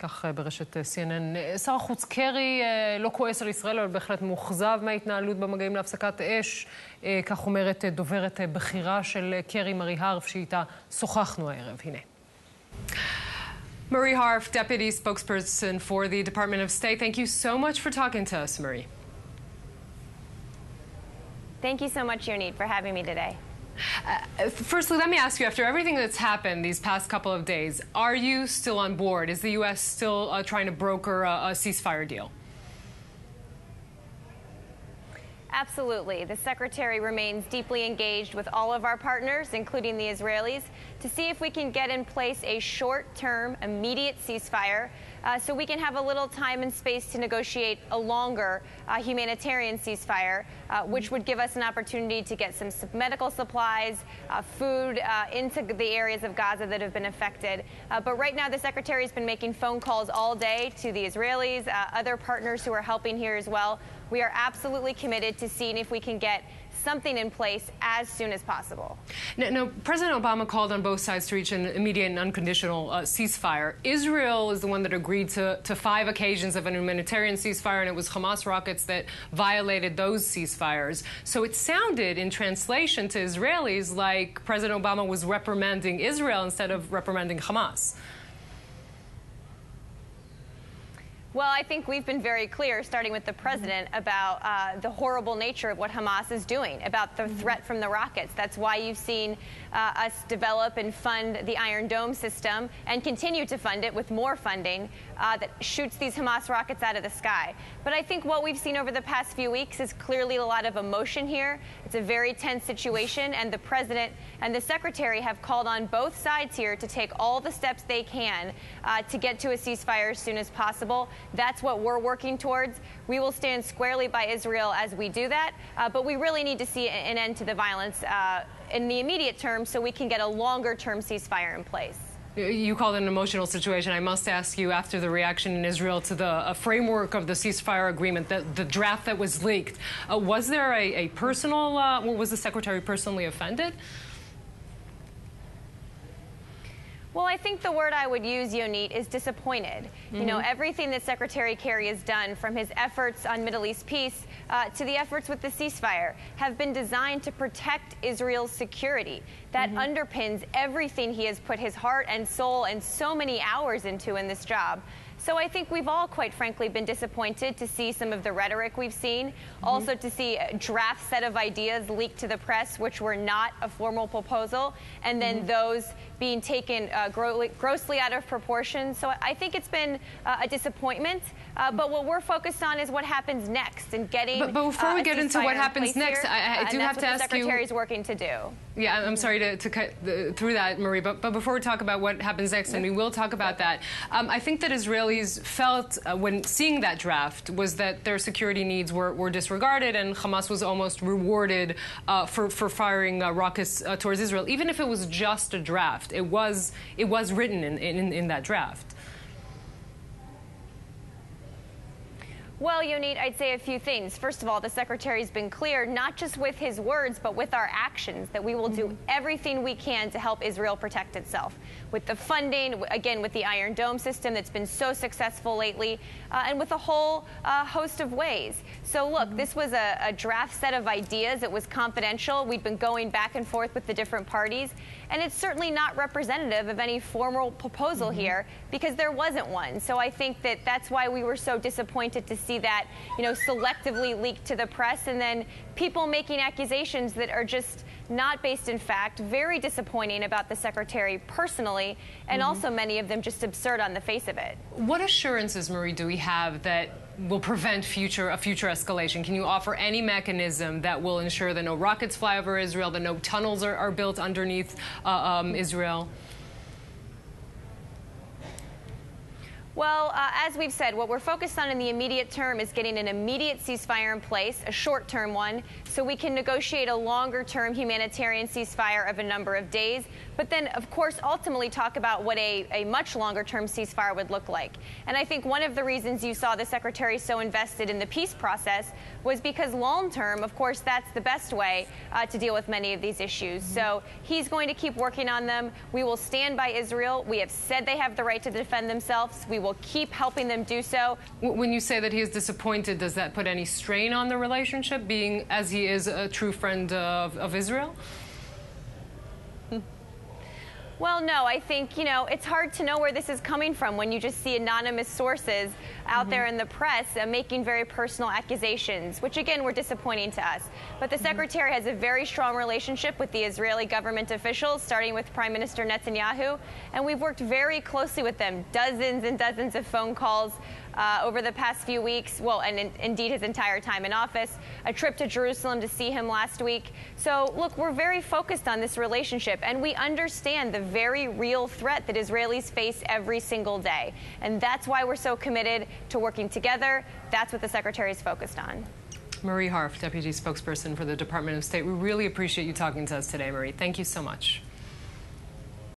כך ברשת CNN. שר החוץ קרי לא כועס על ישראל, אבל בהחלט מאוכזב מההתנהלות במגעים להפסקת אש. כך אומרת דוברת בכירה של קרי, מרי הרף, שאיתה שוחחנו הערב. הנה. Marie Harf, Deputy Spokesperson for the Department of State. Thank you so much for talking to us, Marie. Thank you so much, Yonit, for having me today. Firstly, let me ask you, after everything that's happened these past couple of days, are you still on board? Is the U.S. still trying to broker a ceasefire deal? Absolutely. The Secretary remains deeply engaged with all of our partners, including the Israelis, to see if we can get in place a short-term, immediate ceasefire so we can have a little time and space to negotiate a longer humanitarian ceasefire, which would give us an opportunity to get some medical supplies, food into the areas of Gaza that have been affected. But right now, the Secretary has been making phone calls all day to the Israelis, other partners who are helping here as well. We are absolutely committed to seeing if we can get something in place as soon as possible. Now, President Obama called on both sides to reach an immediate and unconditional ceasefire. Israel is the one that agreed to 5 occasions of an humanitarian ceasefire, and it was Hamas rockets that violated those ceasefires. So it sounded, in translation to Israelis, like President Obama was reprimanding Israel instead of reprimanding Hamas. Well, I think we've been very clear, starting with the president, about the horrible nature of what Hamas is doing, about the threat from the rockets. That's why you've seen us develop and fund the Iron Dome system and continue to fund it with more funding that shoots these Hamas rockets out of the sky. But I think what we've seen over the past few weeks is clearly a lot of emotion here. It's a very tense situation, and the president and the secretary have called on both sides here to take all the steps they can to get to a ceasefire as soon as possible. That's what we're working towards. We will stand squarely by Israel as we do that, but we really need to see an end to the violence in the immediate term so we can get a longer-term ceasefire in place. You called it an emotional situation. I must ask you, after the reaction in Israel to the framework of the ceasefire agreement, the draft that was leaked, was there a personal, was the secretary personally offended? Well, I think the word I would use, Yonit, is disappointed. You know, everything that Secretary Kerry has done, from his efforts on Middle East peace to the efforts with the ceasefire, have been designed to protect Israel's security. That underpins everything he has put his heart and soul and so many hours into in this job. So I think we've all, quite frankly, been disappointed to see some of the rhetoric we've seen, also to see a draft set of ideas leaked to the press, which were not a formal proposal, and then those being taken grossly out of proportion. So I think it's been a disappointment, but what we're focused on is what happens next and getting But before we get into what happens next, I do have to ask you... That's what the Secretary is working to do. Yeah, I'm sorry to cut through that, Marie, but before we talk about what happens next, and we will talk about that, I think that Israelis felt, when seeing that draft, was that their security needs were disregarded, and Hamas was almost rewarded for firing rockets towards Israel. Even if it was just a draft, it was written in that draft. Well, Yonit, I'd say a few things. First of all, the Secretary's been clear, not just with his words, but with our actions, that we will do everything we can to help Israel protect itself. With the funding, again, with the Iron Dome system that's been so successful lately, and with a whole host of ways. So, look, this was a draft set of ideas. It was confidential. We'd been going back and forth with the different parties. And it's certainly not representative of any formal proposal here, because there wasn't one. So I think that that's why we were so disappointed to see that, you know, selectively leaked to the press, and then people making accusations that are just not based in fact, very disappointing about the Secretary personally, and also many of them just absurd on the face of it. What assurances, Marie, do we have that will prevent a future escalation? Can you offer any mechanism that will ensure that no rockets fly over Israel, that no tunnels are built underneath Israel? Well, as we've said, what we're focused on in the immediate term is getting an immediate ceasefire in place, a short-term one, so we can negotiate a longer-term humanitarian ceasefire of a number of days, but then, of course, ultimately talk about what a much longer-term ceasefire would look like. And I think one of the reasons you saw the Secretary so invested in the peace process was because long-term, of course, that's the best way to deal with many of these issues. So he's going to keep working on them. We will stand by Israel. We have said they have the right to defend themselves. We will keep helping them do so. When you say that he is disappointed, does that put any strain on the relationship, being as he is a true friend of Israel? Well, no, I think, it's hard to know where this is coming from when you just see anonymous sources out there in the press making very personal accusations, which, again, were disappointing to us. But the secretary has a very strong relationship with the Israeli government officials, starting with Prime Minister Netanyahu, and we've worked very closely with them, dozens and dozens of phone calls over the past few weeks, well, and indeed his entire time in office, a trip to Jerusalem to see him last week. So, look, we're very focused on this relationship, and we understand the very real threat that Israelis face every single day. And that's why we're so committed to working together. That's what the secretary is focused on. Marie Harf, Deputy Spokesperson for the Department of State. We really appreciate you talking to us today, Marie. Thank you so much.